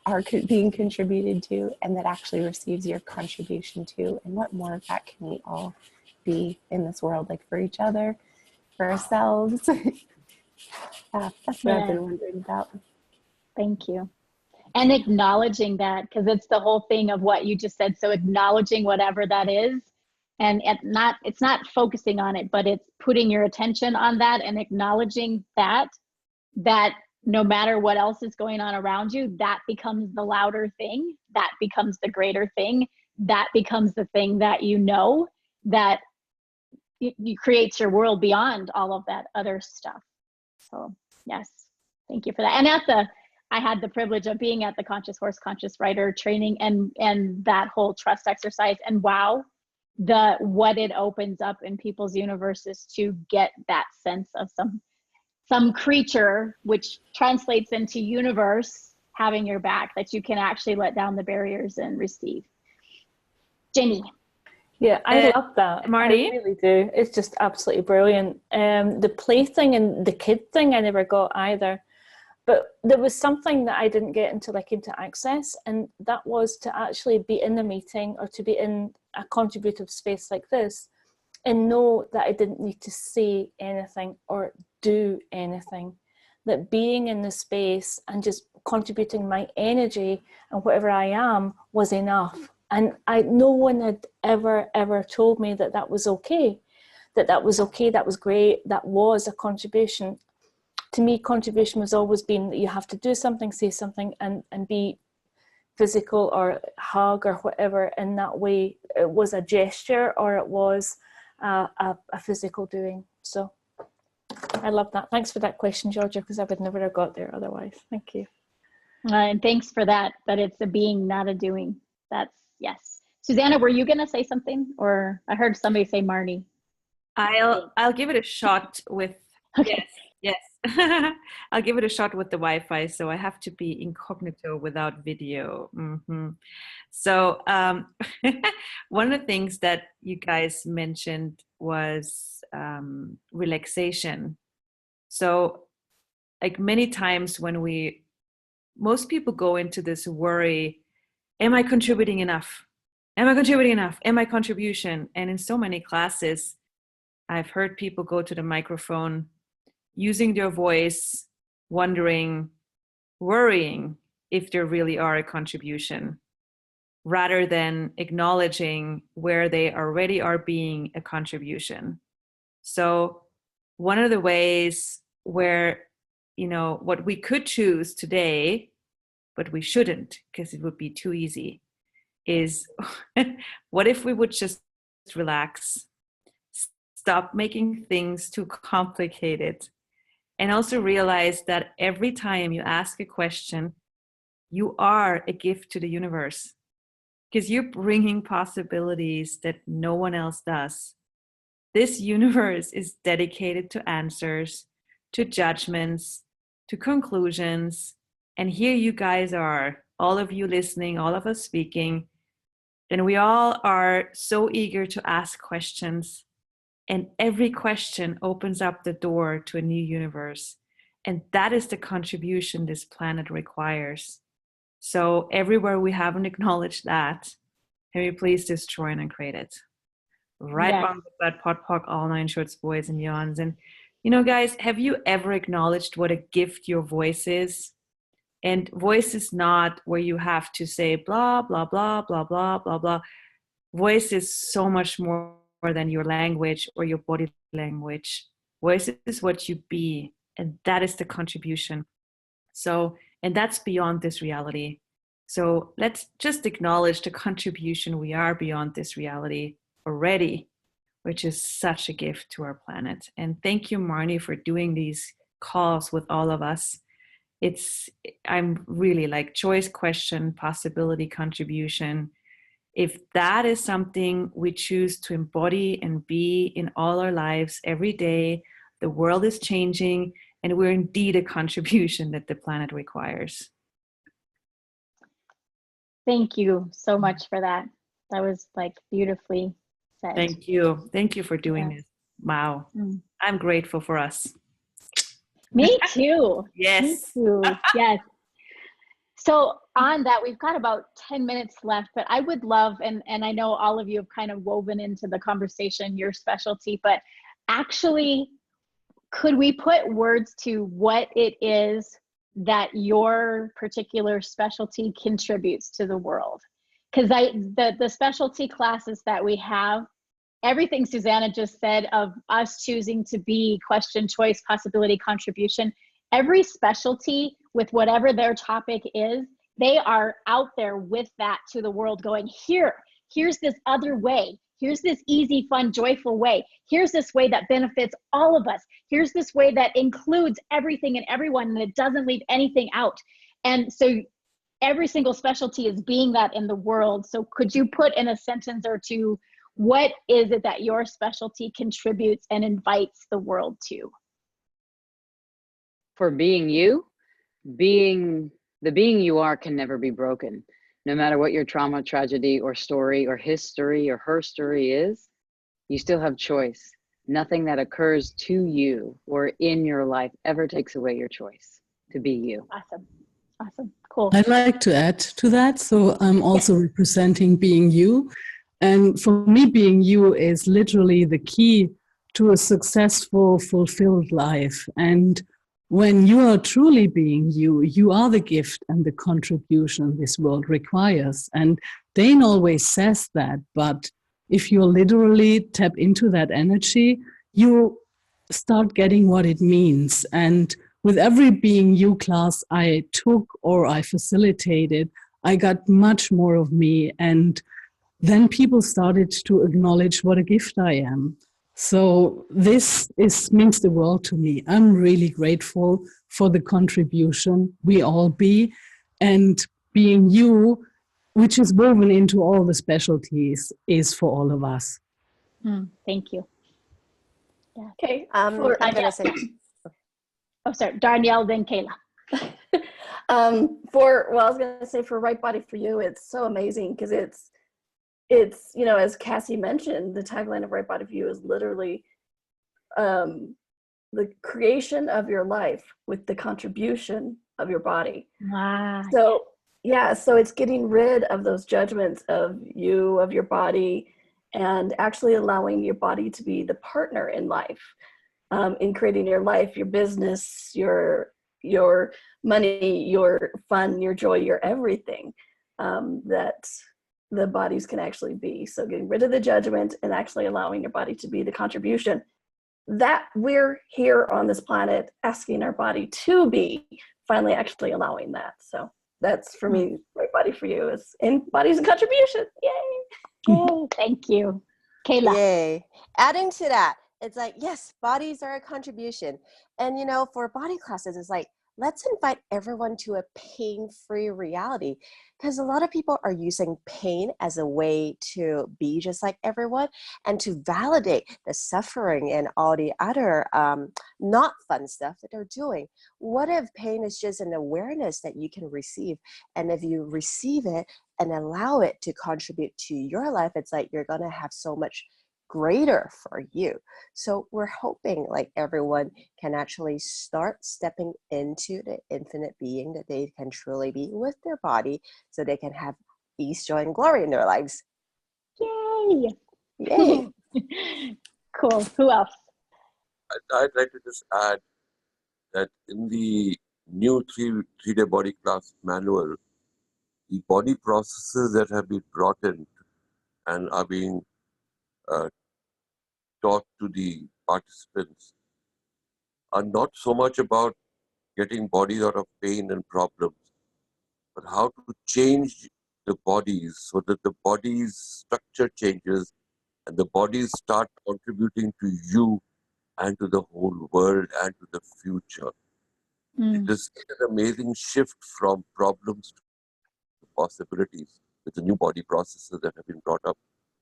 are being contributed to, and that actually receives your contribution to? And what more of that can we all be in this world, like for each other, for ourselves? That's what I've been wondering about. Thank you. And acknowledging that, because it's the whole thing of what you just said. So acknowledging whatever that is, and it's not focusing on it, but it's putting your attention on that and acknowledging that no matter what else is going on around you, that becomes the louder thing, that becomes the greater thing, that becomes the thing that you know, that you creates your world beyond all of that other stuff. So yes, thank you for that. And I had the privilege of being at the Conscious Horse, Conscious Rider training and that whole trust exercise, and wow, what it opens up in people's universes to get that sense of some creature, which translates into universe, having your back, that you can actually let down the barriers and receive. Jenny. Yeah, I love that. Marnie? I really do. It's just absolutely brilliant. The play thing and the kid thing I never got either. But there was something that I didn't get until I came to Access, and that was to actually be in the meeting or to be in a contributive space like this and know that I didn't need to say anything or do anything. That being in the space and just contributing my energy and whatever I am was enough. And no one had ever told me that was okay. That was okay, that was great, that was a contribution. To me, contribution was always been that you have to do something, say something, and be physical or hug or whatever in that way. It was a gesture or it was a physical doing. So I love that. Thanks for that question, Georgia, because I would never have got there otherwise. Thank you. And thanks for that it's a being, not a doing. That's, yes. Susanna, were you going to say something? Or I heard somebody say Marnie. I'll give it a shot with Okay. Yes, yes. I'll give it a shot with the Wi-Fi, so I have to be incognito without video. So one of the things that you guys mentioned was relaxation. So like many times when most people go into this worry, am I contributing enough? Am I contributing enough? Am I contribution? And in so many classes, I've heard people go to the microphone using their voice, wondering, worrying if there really are a contribution, rather than acknowledging where they already are being a contribution. So one of the ways where, what we could choose today, but we shouldn't because it would be too easy, is what if we would just relax, stop making things too complicated, and also realize that every time you ask a question, you are a gift to the universe because you're bringing possibilities that no one else does. This universe is dedicated to answers, to judgments, to conclusions. And here you guys are, all of you listening, all of us speaking, and we all are so eager to ask questions. And every question opens up the door to a new universe. And that is the contribution this planet requires. So everywhere we haven't acknowledged that, can we please destroy and uncreate it? Right Yes. on with that podpoc, all nine shorts, boys and yawns. And guys, have you ever acknowledged what a gift your voice is? And voice is not where you have to say blah, blah, blah, blah, blah, blah, blah. Voice is so much more than your language or your body language. Voice is what you be, and that is the contribution. So, and that's beyond this reality. So let's just acknowledge the contribution we are beyond this reality already, which is such a gift to our planet. And thank you, Marnie, for doing these calls with all of us. I'm really like choice, question, possibility, contribution. If that is something we choose to embody and be in all our lives every day, the world is changing and we're indeed a contribution that the planet requires. Thank you so much for that. That was like beautifully said. Thank you. Thank you for doing this. Wow. I'm grateful for us. Me too. Yes. Me too. Yes. So on that, we've got about 10 minutes left, but I would love, and I know all of you have kind of woven into the conversation your specialty, but actually, could we put words to what it is that your particular specialty contributes to the world? Because the specialty classes that we have, everything Susanna just said of us choosing to be question, choice, possibility, contribution, every specialty with whatever their topic is, they are out there with that to the world going, here's this other way. Here's this easy, fun, joyful way. Here's this way that benefits all of us. Here's this way that includes everything and everyone, and it doesn't leave anything out. And so every single specialty is being that in the world. So could you put in a sentence or two, what is it that your specialty contributes and invites the world to? For being you, the being you are can never be broken. No matter what your trauma, tragedy, or story, or history, or her story is, you still have choice. Nothing that occurs to you or in your life ever takes away your choice to be you. Awesome. Awesome. Cool. I'd like to add to that. So I'm also representing being you. And for me, being you is literally the key to a successful, fulfilled life. And when you are truly being you, you are the gift and the contribution this world requires. And Dane always says that, but if you literally tap into that energy, you start getting what it means. And with every being you class I took or I facilitated, I got much more of me. And then people started to acknowledge what a gift I am. So this means the world to me. I'm really grateful for the contribution we all be, and being you, which is woven into all the specialties, is for all of us. Thank you. Yeah. Okay, I'm going to say Oh, sorry, Darnielle, then Kayla. I was going to say for Right Body for You, it's so amazing because it's, you know, as Cassie mentioned, the tagline of Right Body for You is literally the creation of your life with the contribution of your body. Wow. So, yeah, so it's getting rid of those judgments of you, of your body, and actually allowing your body to be the partner in life, in creating your life, your business, your money, your fun, your joy, your everything, that the bodies can actually be. So getting rid of the judgment and actually allowing your body to be the contribution that we're here on this planet asking our body to be, finally actually allowing that. So that's for me, Right Body for You is in bodies and contribution. Yay! Yay, thank you. Kayla. Yay. Adding to that, it's like, yes, bodies are a contribution. And, you know, for body classes, it's like, let's invite everyone to a pain-free reality, because a lot of people are using pain as a way to be just like everyone and to validate the suffering and all the other not fun stuff that they're doing. What if pain is just an awareness that you can receive? And if you receive it and allow it to contribute to your life, it's like you're going to have so much greater for you. So we're hoping like everyone can actually start stepping into the infinite being that they can truly be with their body, so they can have peace, joy, and glory in their lives. Yay! Yay! Cool. Who else? I'd like to just add that in the new three-day body class manual, the body processes that have been brought in and are being taught to the participants are not so much about getting bodies out of pain and problems, but how to change the bodies so that the body's structure changes and the bodies start contributing to you and to the whole world and to the future. It is an amazing shift from problems to possibilities with the new body processes that have been brought up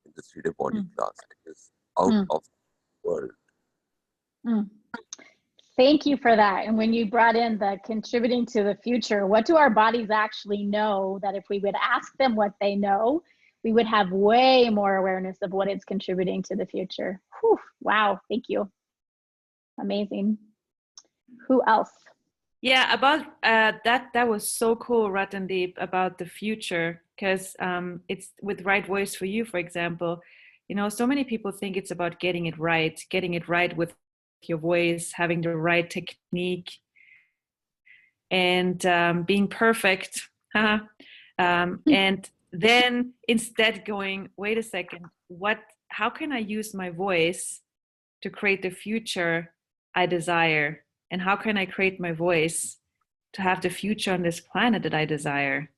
in the three-day body class. It is out of the world. Thank you for that. And when you brought in the contributing to the future, what do our bodies actually know that if we would ask them what they know, we would have way more awareness of what it's contributing to the future? Whew, wow, thank you. Amazing. Who else? Yeah, about that was so cool, Ratandeep, about the future, because it's with Right Voice for You, for example. You know, so many people think it's about getting it right with your voice, having the right technique, and being perfect. And then instead going, wait a second, how can I use my voice to create the future I desire? And how can I create my voice to have the future on this planet that I desire?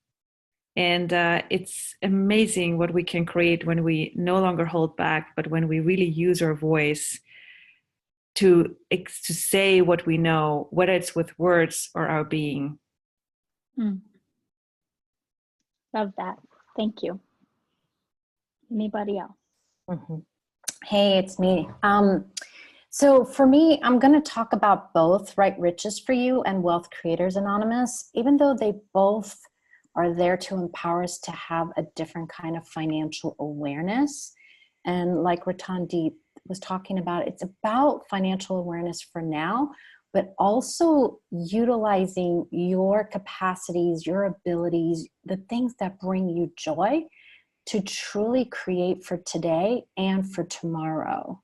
And it's amazing what we can create when we no longer hold back, but when we really use our voice to say what we know, whether it's with words or our being. Love that. Thank you. Anybody else? Hey, it's me. So for me, I'm going to talk about both Right Riches for You and Wealth Creators Anonymous, even though they both are there to empower us to have a different kind of financial awareness. And like Ratandeep was talking about, it's about financial awareness for now, but also utilizing your capacities, your abilities, the things that bring you joy to truly create for today and for tomorrow.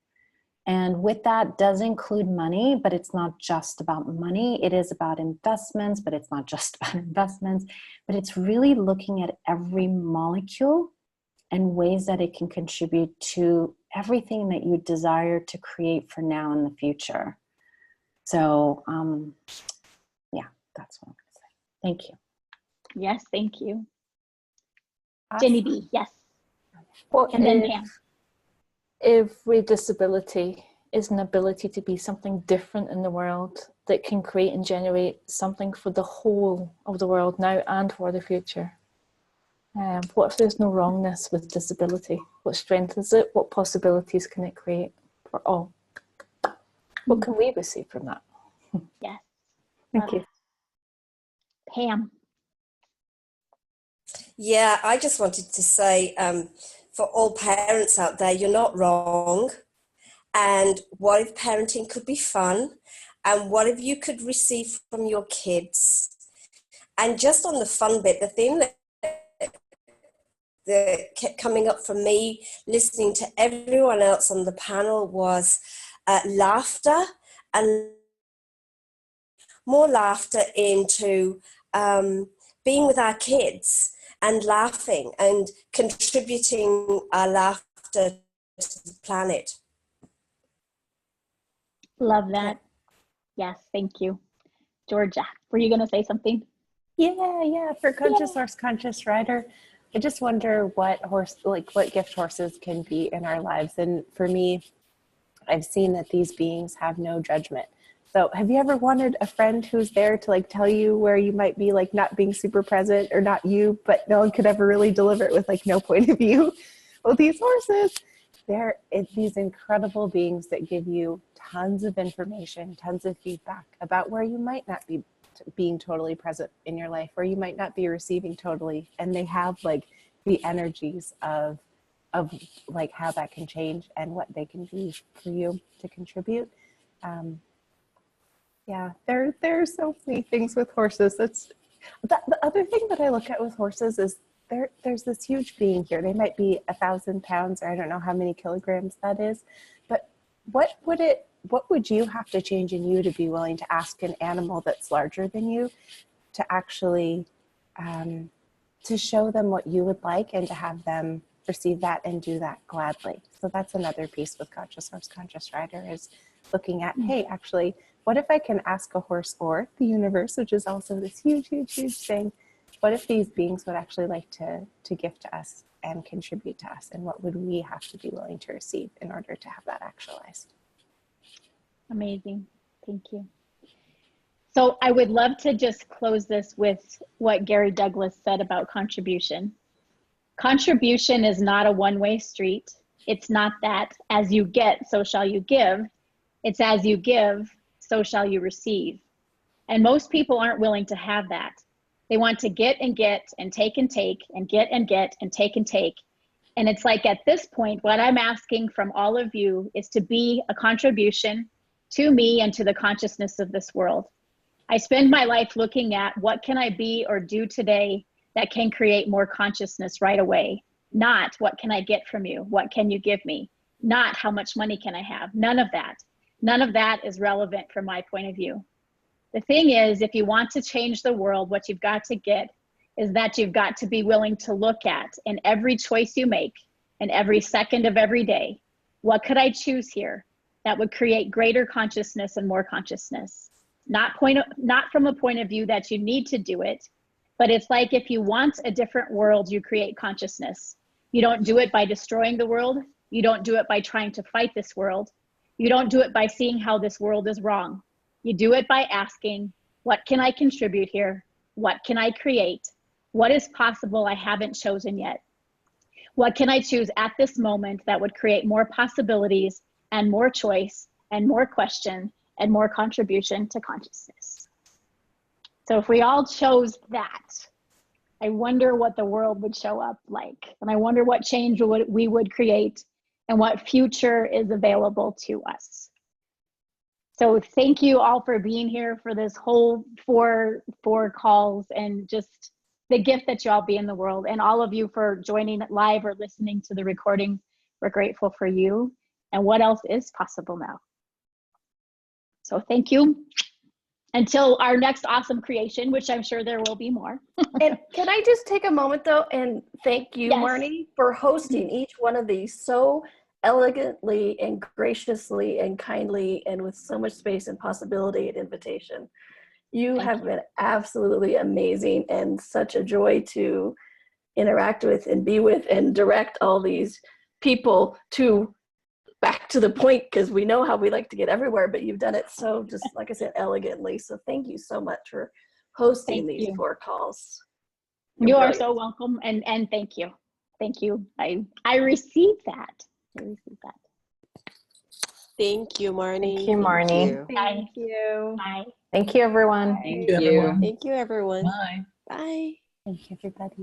And with that does include money, but it's not just about money. It is about investments, but it's not just about investments, but it's really looking at every molecule and ways that it can contribute to everything that you desire to create for now and the future. So, yeah, that's what I'm going to say. Thank you. Yes, thank you. Jenny B, yes. Well, and then Pam. Every disability is an ability to be something different in the world that can create and generate something for the whole of the world now and for the future. What if there's no wrongness with disability? What strengthens it? What possibilities can it create for all? What can we receive from that? Yes. Thank you. Pam. Yeah, I just wanted to say, for all parents out there, you're not wrong. And what if parenting could be fun? And what if you could receive from your kids? And just on the fun bit, the thing that kept coming up for me, listening to everyone else on the panel, was laughter, and more laughter into being with our kids and laughing and contributing our laughter to the planet. Love that. Yes, thank you. Georgia, were you going to say something? Yeah. For Conscious Horse, Conscious Rider, I just wonder what gift horses can be in our lives. And for me, I've seen that these beings have no judgment. So have you ever wanted a friend who's there to like tell you where you might be like not being super present or not you, but no one could ever really deliver it with like no point of view? Well, these horses, they're these incredible beings that give you tons of information, tons of feedback about where you might not be being totally present in your life, where you might not be receiving totally. And they have like the energies of like how that can change and what they can do for you to contribute. Yeah, there are so many things with horses. That's the other thing that I look at with horses is there's this huge being here. They might be 1,000 pounds, or I don't know how many kilograms that is, but what would you have to change in you to be willing to ask an animal that's larger than you to actually to show them what you would like and to have them receive that and do that gladly? So that's another piece with Conscious Horse, Conscious Rider, is looking at, hey, actually, what if I can ask a horse or the universe, which is also this huge, huge, huge thing, what if these beings would actually like to gift to us and contribute to us? And what would we have to be willing to receive in order to have that actualized? Amazing. Thank you. So I would love to just close this with what Gary Douglas said about contribution. Contribution is not a one-way street. It's not that as you get, so shall you give. It's as you give, so shall you receive. And most people aren't willing to have that. They want to get and get and take and take and get and get and take and take. And it's like, at this point, what I'm asking from all of you is to be a contribution to me and to the consciousness of this world. I spend my life looking at what can I be or do today that can create more consciousness right away. Not what can I get from you? What can you give me? Not how much money can I have? None of that. None of that is relevant from my point of view. The thing is, if you want to change the world, what you've got to get is that you've got to be willing to look at, in every choice you make, in every second of every day, what could I choose here that would create greater consciousness and more consciousness? Not from a point of view that you need to do it, but it's like, if you want a different world, you create consciousness. You don't do it by destroying the world. You don't do it by trying to fight this world. You don't do it by seeing how this world is wrong. You do it by asking, what can I contribute here? What can I create? What is possible I haven't chosen yet? What can I choose at this moment that would create more possibilities and more choice and more question and more contribution to consciousness? So if we all chose that, I wonder what the world would show up like. And I wonder what change we would create and what future is available to us. So thank you all for being here for this whole four calls, and just the gift that you all be in the world, and all of you for joining live or listening to the recording. We're grateful for you and what else is possible now. So thank you. Until our next awesome creation, which I'm sure there will be more. And can I just take a moment though and thank you, Yes. Marnie, for hosting each one of these so elegantly and graciously and kindly and with so much space and possibility and invitation. You have been absolutely amazing and such a joy to interact with and be with and direct all these people to back to the point, because we know how we like to get everywhere, but you've done it so, just like I said, elegantly. So thank you so much for hosting these 4 calls. You are so welcome, and thank you. Thank you. I received that. I received that. Thank you, Marnie. Thank you, Marnie. Thank you. Bye. Thank you, everyone. Thank you, you. everyone. Thank you, everyone. Bye. Bye. Thank you, everybody.